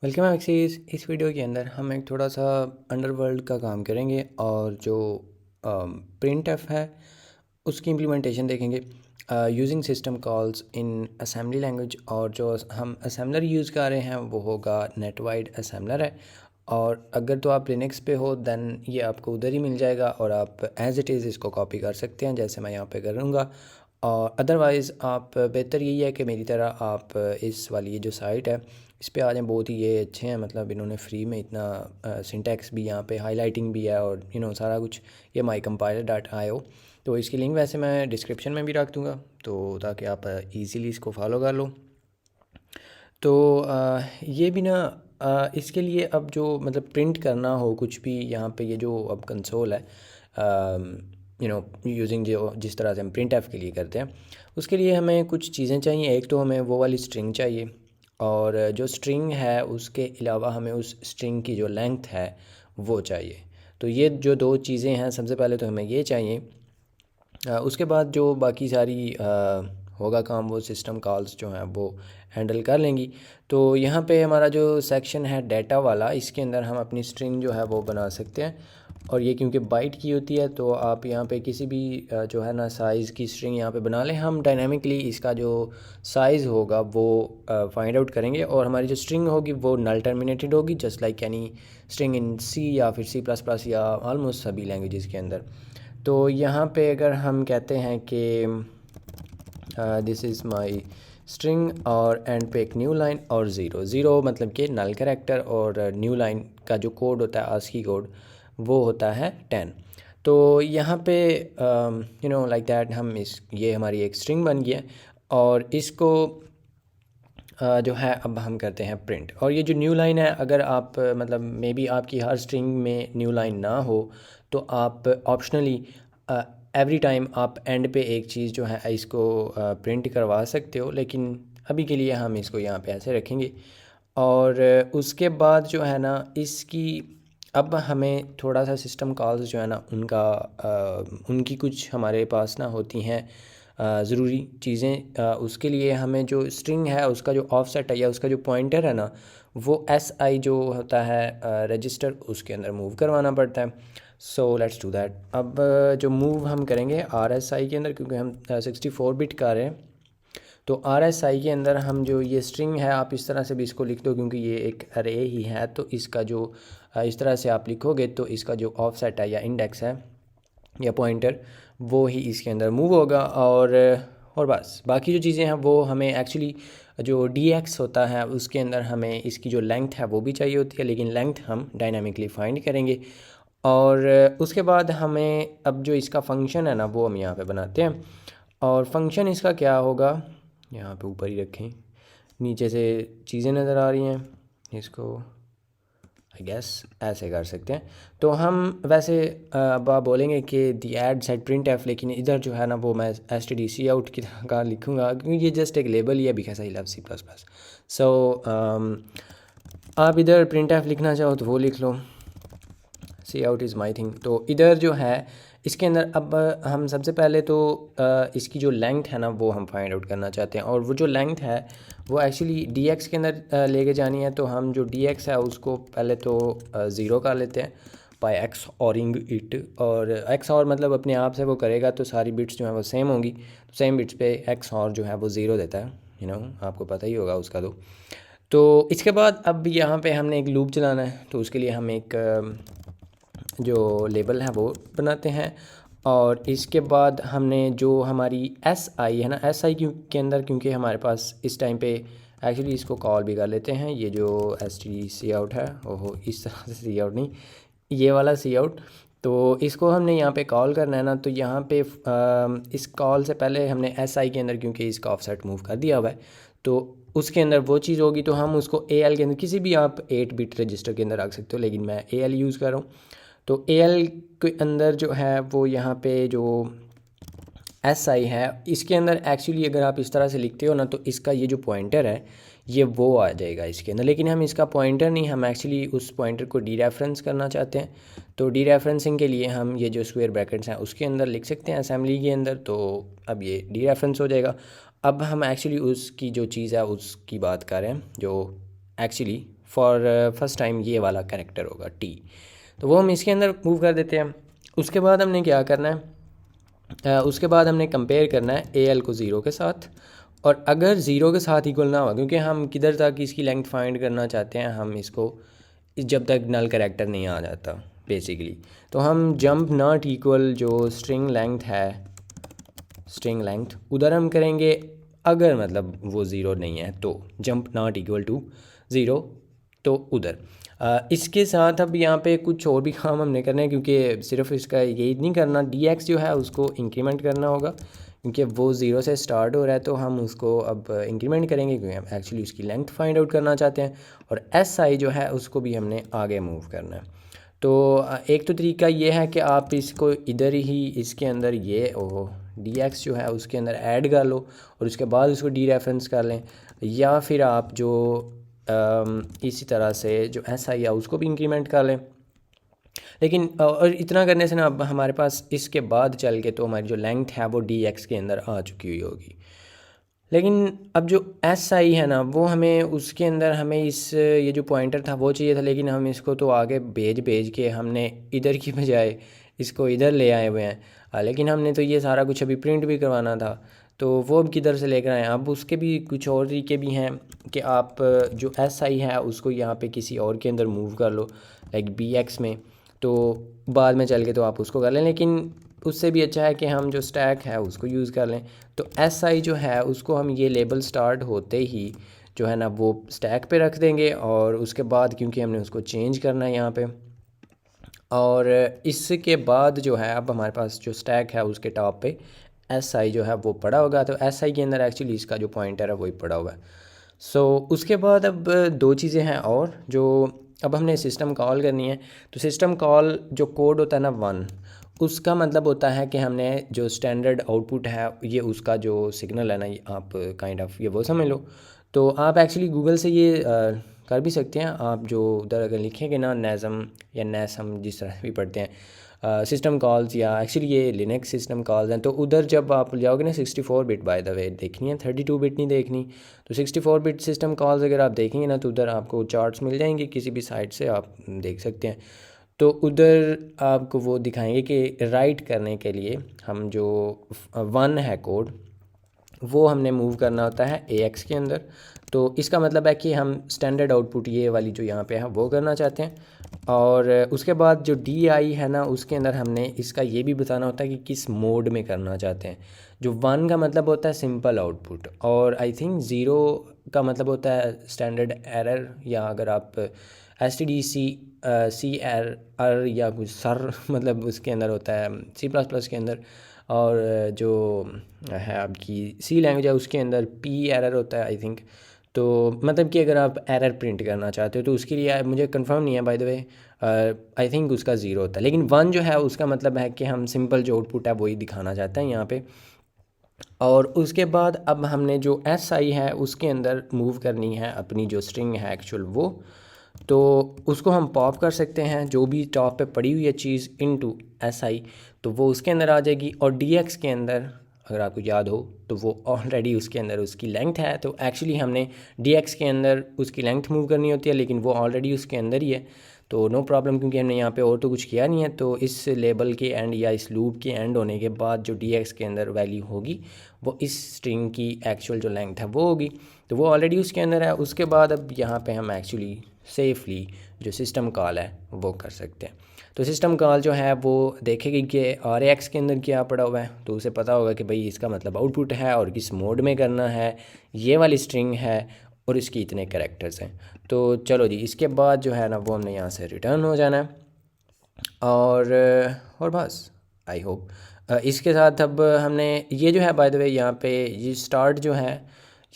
Welcome axes. इस video के अंदर हम एक थोड़ा सा अंडरवर्ल्ड का काम करेंगे और जो प्रिंट एफ है उसकी इम्प्लीमेंटेशन देखेंगे using system calls in assembly language. और जो हम असेंबलर यूज़ कर रहे हैं वो होगा नेटवाइड असेंबलर है। और अगर तो आप लिनक्स पे हो दैन ये आपको उधर ही मिल जाएगा और आप एज़ इट इज़ इसको कॉपी कर सकते हैं जैसे मैं यहाँ पे करूँगा। और अदरवाइज़ आप बेहतर यही है कि मेरी तरह आप इस वाली ये जो साइट है इस पे आ जाएं। बहुत ही ये अच्छे हैं, मतलब इन्होंने फ्री में इतना सिंटैक्स भी यहाँ पे हाईलाइटिंग भी है और सारा कुछ। ये mycompiler.io, तो इसकी लिंक वैसे मैं डिस्क्रिप्शन में भी रख दूँगा तो ताकि आप इजीली इसको फॉलो कर लो। तो ये भी ना इसके लिए अब जो मतलब प्रिंट करना हो कुछ भी यहाँ पे ये जो अब कंसोल है यूजिंग जो जिस तरह से हम प्रिंट एफ के लिए करते हैं उसके लिए हमें कुछ चीज़ें चाहिए। एक तो हमें वो वाली स्ट्रिंग चाहिए और जो स्ट्रिंग है उसके अलावा हमें उस स्ट्रिंग की जो लेंथ है वो चाहिए। तो ये जो दो चीज़ें हैं, सबसे पहले तो हमें ये चाहिए। उसके बाद जो बाकी सारी होगा काम वो सिस्टम कॉल्स जो हैं वो हैंडल कर लेंगी। तो यहाँ पे हमारा जो सेक्शन है डाटा वाला, इसके अंदर हम अपनी स्ट्रिंग जो है वो बना सकते हैं। और ये क्योंकि बाइट की होती है तो आप यहाँ पे किसी भी जो है ना साइज़ की स्ट्रिंग यहाँ पे बना लें। हम डायनामिकली इसका जो साइज़ होगा वो फाइंड आउट करेंगे और हमारी जो स्ट्रिंग होगी वो नल टर्मिनेटेड होगी, जस्ट लाइक यानी स्ट्रिंग इन सी या फिर सी प्लस प्लस या ऑलमोस्ट सभी लैंग्वेजेस के अंदर। तो यहाँ पे अगर हम कहते हैं कि दिस इज़ माई स्ट्रिंग और एंड पे एक न्यू लाइन और ज़ीरो ज़ीरो मतलब कि नल कैरेक्टर और न्यू लाइन का जो कोड होता है आस्की कोड वो होता है 10। तो यहाँ पे लाइक दैट हम इस ये हमारी एक स्ट्रिंग बन गई है और इसको जो है अब हम करते हैं प्रिंट। और ये जो न्यू लाइन है अगर आप मतलब मे बी आपकी हर स्ट्रिंग में न्यू लाइन ना हो तो आप ऑप्शनली एवरी टाइम आप एंड पे एक चीज़ जो है इसको प्रिंट करवा सकते हो, लेकिन अभी के लिए हम इसको यहाँ पे ऐसे रखेंगे। और उसके बाद जो है ना इसकी अब हमें थोड़ा सा सिस्टम कॉल्स जो है ना उनकी कुछ हमारे पास ना होती हैं ज़रूरी चीज़ें। उसके लिए हमें जो स्ट्रिंग है उसका जो ऑफसेट है या उसका जो पॉइंटर है ना वो SI जो होता है रजिस्टर उसके अंदर मूव करवाना पड़ता है। So let's do that. अब जो मूव हम करेंगे RSI के अंदर, क्योंकि हम 64 बिट का रहे हैं तो RSI के अंदर हम जो ये स्ट्रिंग है आप इस तरह से भी इसको लिख दो क्योंकि ये एक अरे ही है। तो इसका जो इस तरह से आप लिखोगे तो इसका जो ऑफसेट है या इंडेक्स है या पॉइंटर वो ही इसके अंदर मूव होगा। और बस बाकी जो चीज़ें हैं वो हमें एक्चुअली जो DX होता है उसके अंदर हमें इसकी जो लेंथ है वो भी चाहिए होती है, लेकिन लेंथ हम डायनामिकली फाइंड करेंगे। और उसके बाद हमें अब जो इसका फंक्शन है ना वो हम यहाँ पे बनाते हैं। और फंक्शन इसका क्या होगा, यहाँ पे ऊपर ही रखें, नीचे से चीज़ें नज़र आ रही हैं, इसको आई गेस ऐसे कर सकते हैं। तो हम वैसे अब आप बोलेंगे कि दी एड सेट प्रिंट एफ, लेकिन इधर जो है ना वो मैं STDC आउट की तरह का लिखूँगा क्योंकि ये जस्ट एक लेबल ही है बिकॉज आई लव C++। सो आप इधर प्रिंट एफ लिखना चाहो तो वो लिख लो, सी आउट इज़ माई थिंग। तो इधर जो है इसके अंदर अब हम सबसे पहले तो इसकी जो लेंथ है ना वो हम फाइंड आउट करना चाहते हैं। और वो जो लेंथ है वो एक्चुअली DX के अंदर लेके जानी है। तो हम जो DX है उसको पहले तो ज़ीरो कर लेते हैं बाई एक्स ऑरिंग इट। और एक्स और मतलब अपने आप से वो करेगा तो सारी बिट्स जो हैं वो सेम होंगी। तो सेम बिट्स पे एक्स और जो है वो ज़ीरो देता है, आपको पता ही होगा उसका। तो इसके बाद अब यहाँ पे हमने एक लूप चलाना है तो उसके लिए हम एक जो लेबल है वो बनाते हैं। और इसके बाद हमने जो हमारी SI है ना, SI के अंदर क्योंकि हमारे पास इस टाइम पे एक्चुअली इसको कॉल भी कर लेते हैं, ये जो STDC आउट है ओहो इस तरह से सी आउट नहीं, ये वाला सी आउट। तो इसको हमने यहाँ पे कॉल करना है ना, तो यहाँ पे इस कॉल से पहले हमने SI के अंदर क्योंकि इसका ऑफसेट मूव कर दिया हुआ है तो उसके अंदर वो चीज़ होगी। तो हम उसको AL के अंदर किसी भी आप 8 बिट रजिस्टर के अंदर रख सकते हो, लेकिन मैं AL यूज़ कर रहा हूँ। तो AL के अंदर जो है वो यहाँ पे जो SI है इसके अंदर एक्चुअली अगर आप इस तरह से लिखते हो ना तो इसका ये जो पॉइंटर है ये वो आ जाएगा इसके अंदर, लेकिन हम इसका पॉइंटर नहीं, हम एक्चुअली उस पॉइंटर को डीरेफरेंस करना चाहते हैं। तो डीरेफरेंसिंग के लिए हम ये जो स्क्वायर ब्रैकेट्स हैं उसके अंदर लिख सकते हैं असेंबली के अंदर। तो अब ये डीरेफरेंस हो जाएगा। अब हम एक्चुअली उसकी जो चीज़ है उसकी बात कर रहे हैं जो एक्चुअली फॉर फर्स्ट टाइम ये वाला कैरेक्टर होगा टी, तो वो हम इसके अंदर मूव कर देते हैं। उसके बाद हमने क्या करना है, उसके बाद हमने कंपेयर करना है AL को 0 के साथ, और अगर 0 के साथ इक्वल ना हुआ, क्योंकि हम किधर तक इसकी लेंथ फाइंड करना चाहते हैं, हम इसको जब तक नल कैरेक्टर नहीं आ जाता बेसिकली, तो हम जंप नॉट इक्वल जो स्ट्रिंग लेंथ है, स्ट्रिंग लेंथ उधर हम करेंगे। अगर मतलब वो 0 नहीं है तो जंप नॉट इक्वल टू 0, तो उधर। इसके साथ अब यहाँ पे कुछ और भी काम हमने करने हैं, क्योंकि सिर्फ इसका यही नहीं करना, dx जो है उसको इंक्रीमेंट करना होगा, क्योंकि वो 0 से स्टार्ट हो रहा है, तो हम उसको अब इंक्रीमेंट करेंगे क्योंकि हम एक्चुअली उसकी लेंथ फाइंड आउट करना चाहते हैं। और si जो है उसको भी हमने आगे मूव करना है। तो एक तो तरीका ये है कि आप इसको इधर ही इसके अंदर ये dx जो है उसके अंदर ऐड कर लो और उसके बाद उसको डी रेफरेंस कर लें, या फिर आप जो इसी तरह से जो si है उसको भी इंक्रीमेंट कर लें। लेकिन और इतना करने से ना अब हमारे पास इसके बाद चल के तो हमारी जो लेंथ है वो dx के अंदर आ चुकी हुई होगी। लेकिन अब जो si है ना, वो हमें उसके अंदर हमें ये जो पॉइंटर था वो चाहिए था, लेकिन हम इसको तो आगे भेज के हमने इधर की बजाय इसको इधर ले आए हुए हैं। लेकिन हमने तो ये सारा कुछ अभी प्रिंट भी करवाना था, तो वो अब किधर से लेकर आए। अब उसके भी कुछ और तरीके भी हैं कि आप जो si है उसको यहाँ पे किसी और के अंदर मूव कर लो, लाइक bx में, तो बाद में चल के तो आप उसको कर लें, लेकिन उससे भी अच्छा है कि हम जो स्टैक है उसको यूज़ कर लें। तो si जो है उसको हम ये लेबल स्टार्ट होते ही जो है ना वो स्टैक पे रख देंगे, और उसके बाद क्योंकि हमने उसको चेंज करना है यहाँ पे, और इसके बाद जो है अब हमारे पास जो स्टैक है उसके टॉप पे si जो है वो पड़ा होगा, तो si के अंदर एक्चुअली इसका जो पॉइंटर है वही पड़ा हुआ है। उसके बाद अब दो चीज़ें हैं और जो अब हमने सिस्टम कॉल करनी है। तो सिस्टम कॉल जो कोड होता है ना 1, उसका मतलब होता है कि हमने जो स्टैंडर्ड आउटपुट है ये उसका जो सिग्नल है ना, ये आप काइंड ऑफ ये वो समझ लो। तो आप एक्चुअली गूगल से ये कर भी सकते हैं। आप जो उधर अगर लिखेंगे ना नेज़म या नेसम, जिस तरह भी पढ़ते हैं, सिस्टम कॉल्स, या एक्चुअली ये लिनक्स सिस्टम कॉल्स हैं, तो उधर जब आप जाओगे ना 64 बिट बाय द वे देखनी है, 32 बिट नहीं देखनी। तो 64 बिट सिस्टम कॉल्स अगर आप देखेंगे ना तो उधर आपको चार्ट्स मिल जाएंगे, किसी भी साइट से आप देख सकते हैं। तो उधर आपको वो दिखाएंगे कि राइट करने के लिए हम जो 1 है कोड वो हमने मूव करना होता है AX के अंदर। तो इसका मतलब है कि हम स्टैंडर्ड आउटपुट ये वाली जो यहाँ पे है वो करना चाहते हैं, और उसके बाद जो DI है ना उसके अंदर हमने इसका ये भी बताना होता है कि किस मोड में करना चाहते हैं। जो 1 का मतलब होता है सिंपल आउटपुट, और आई थिंक 0 का मतलब होता है स्टैंडर्ड एरर, या अगर आप STDCR या कुछ सर मतलब उसके अंदर होता है C++ के अंदर, और जो है आपकी C लैंग्वेज है उसके अंदर P एरर होता है आई थिंक। तो मतलब कि अगर आप एरर प्रिंट करना चाहते हो तो उसके लिए मुझे कंफर्म नहीं है by the way, I think उसका 0 होता है, लेकिन 1 जो है उसका मतलब है कि हम सिंपल जो आउटपुट है वही दिखाना चाहते हैं यहाँ पे। और उसके बाद अब हमने जो si है उसके अंदर मूव करनी है अपनी जो स्ट्रिंग है एक्चुअल वो, तो उसको हम पॉप कर सकते हैं जो भी टॉप पे पड़ी हुई है चीज़ इनटू si, तो वो उसके अंदर आ जाएगी। और dx के अंदर अगर आपको याद हो तो वो ऑलरेडी उसके अंदर उसकी लेंथ है, तो एक्चुअली हमने dx के अंदर उसकी लेंथ मूव करनी होती है, लेकिन वो ऑलरेडी उसके अंदर ही है, तो नो प्रॉब्लम, क्योंकि हमने यहाँ पे और तो कुछ किया नहीं है। तो इस लेबल के एंड या इस लूप के एंड होने के बाद जो dx के अंदर वैल्यू होगी वो इस स्ट्रिंग की एक्चुअल जो लेंथ है वो होगी, तो वो ऑलरेडी उसके अंदर है। उसके बाद अब यहाँ पे हम एक्चुअली सेफली जो सिस्टम कॉल है वो कर सकते हैं। तो सिस्टम कॉल जो है वो देखेगी कि RAX के अंदर क्या पड़ा हुआ है, तो उसे पता होगा कि भाई इसका मतलब आउटपुट है और किस मोड में करना है, ये वाली स्ट्रिंग है और इसकी इतने कैरेक्टर्स हैं। तो चलो जी, इसके बाद जो है ना वो हमने यहाँ से रिटर्न हो जाना है, और बस आई होप इसके साथ अब हमने ये जो है बाय द वे यहाँ पे ये स्टार्ट जो है,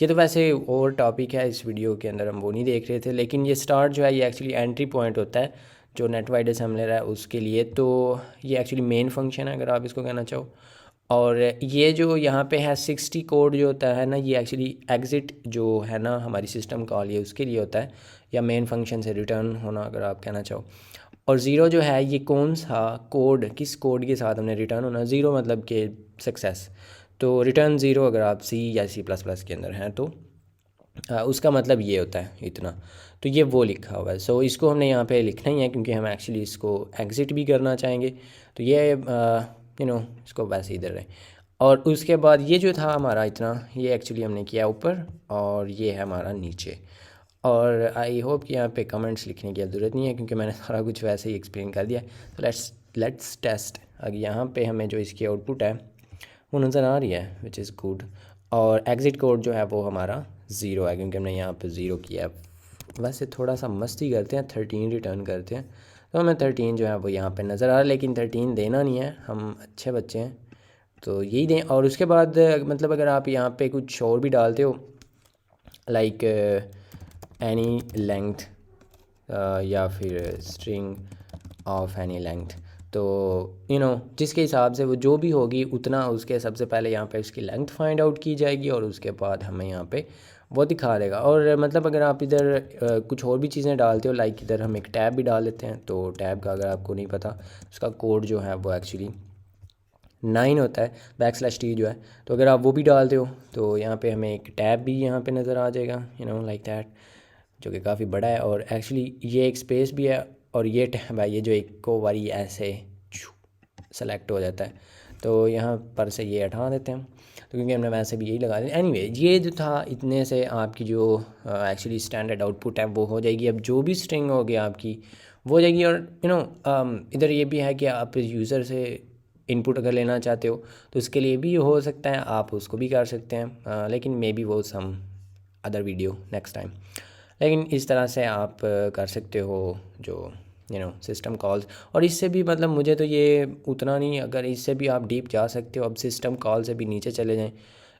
ये तो वैसे और टॉपिक है इस वीडियो के अंदर हम वो नहीं देख रहे थे, लेकिन ये स्टार्ट जो है ये एक्चुअली एंट्री पॉइंट होता है जो नेट वाइड असेंबलर है उसके लिए। तो ये एक्चुअली मेन फंक्शन है अगर आप इसको कहना चाहो, और ये जो यहाँ पे है 60 कोड जो होता है ना, ये एक्चुअली एग्ज़िट जो है ना हमारी सिस्टम कॉल ये उसके लिए होता है, या मेन फंक्शन से रिटर्न होना अगर आप कहना चाहो। और 0 जो है ये कौन सा कोड, किस कोड के साथ हमने रिटर्न होना, 0 मतलब कि सक्सेस, तो रिटर्न 0 अगर आप C या C++ के अंदर हैं तो उसका मतलब ये होता है इतना। तो ये वो लिखा हुआ है। सो इसको हमने यहाँ पे लिखना ही है क्योंकि हम एक्चुअली इसको एग्ज़िट भी करना चाहेंगे। तो ये इसको वैसे इधर रहे। और उसके बाद ये जो था हमारा इतना, ये एक्चुअली हमने किया ऊपर और ये है हमारा नीचे। और आई होप कि यहाँ पे कमेंट्स लिखने की ज़रूरत नहीं है क्योंकि मैंने सारा कुछ वैसे ही एक्सप्लेन कर दिया। तो लेट्स टेस्ट। अब यहाँ पे हमें जो इसकी आउटपुट है वो नज़र आ रही है, विच इज़ गुड। और एग्ज़िट कोड जो है वो हमारा ज़ीरो है क्योंकि हमने यहाँ पे ज़ीरो किया है। वैसे थोड़ा सा मस्ती करते हैं, 13 रिटर्न करते हैं। तो हमें 13 जो है वो यहाँ पे नज़र आ रहा है, लेकिन 13 देना नहीं है, हम अच्छे बच्चे हैं तो यही दें। और उसके बाद मतलब अगर आप यहाँ पे कुछ और भी डालते हो लाइक एनी लेंथ या फिर स्ट्रिंग ऑफ एनी लेंथ, तो जिसके हिसाब से वो जो भी होगी उतना उसके सबसे पहले यहाँ पे उसकी लेंथ फाइंड आउट की जाएगी और उसके बाद हमें यहाँ पे वो दिखा देगा। और मतलब अगर आप इधर कुछ और भी चीज़ें डालते हो, लाइक इधर हम एक टैब भी डाल देते हैं। तो टैब का अगर आपको नहीं पता, उसका कोड जो है वो एक्चुअली 9 होता है, \t जो है। तो अगर आप वो भी डालते हो तो यहाँ पे हमें एक टैब भी यहाँ पे नज़र आ जाएगा, लाइक दैट, जो कि काफ़ी बड़ा है। और एक्चुअली ये एक स्पेस भी है और ये टैब है, ये जो एक को बारी ऐसे सेलेक्ट हो जाता है। तो यहाँ पर से ये हटा देते हैं, तो क्योंकि हमने वैसे भी यही लगा दिया। एनीवे ये जो था, इतने से आपकी जो एक्चुअली स्टैंडर्ड आउटपुट है वो हो जाएगी। अब जो भी स्ट्रिंग होगी आपकी वो हो जाएगी। और इधर ये भी है कि आप यूज़र से इनपुट अगर लेना चाहते हो तो उसके लिए भी हो सकता है, आप उसको भी कर सकते हैं, लेकिन मे बी वो some other video next time. लेकिन इस तरह से आप कर सकते हो जो सिस्टम कॉल्स। और इससे भी मतलब मुझे तो ये उतना नहीं, अगर इससे भी आप डीप जा सकते हो। अब सिस्टम कॉल से भी नीचे चले जाएं,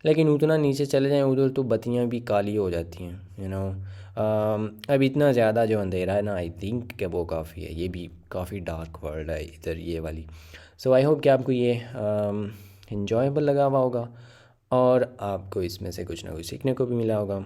लेकिन उतना नीचे चले जाएं उधर तो बत्तियां भी काली हो जाती हैं। अब इतना ज़्यादा जो अंधेरा है ना, आई थिंक कि वो काफ़ी है, ये भी काफ़ी डार्क वर्ल्ड है इधर ये वाली। सो आई होप कि आपको ये इन्जॉयबल लगा हुआ होगा और आपको इसमें से कुछ ना कुछ सीखने को भी मिला होगा।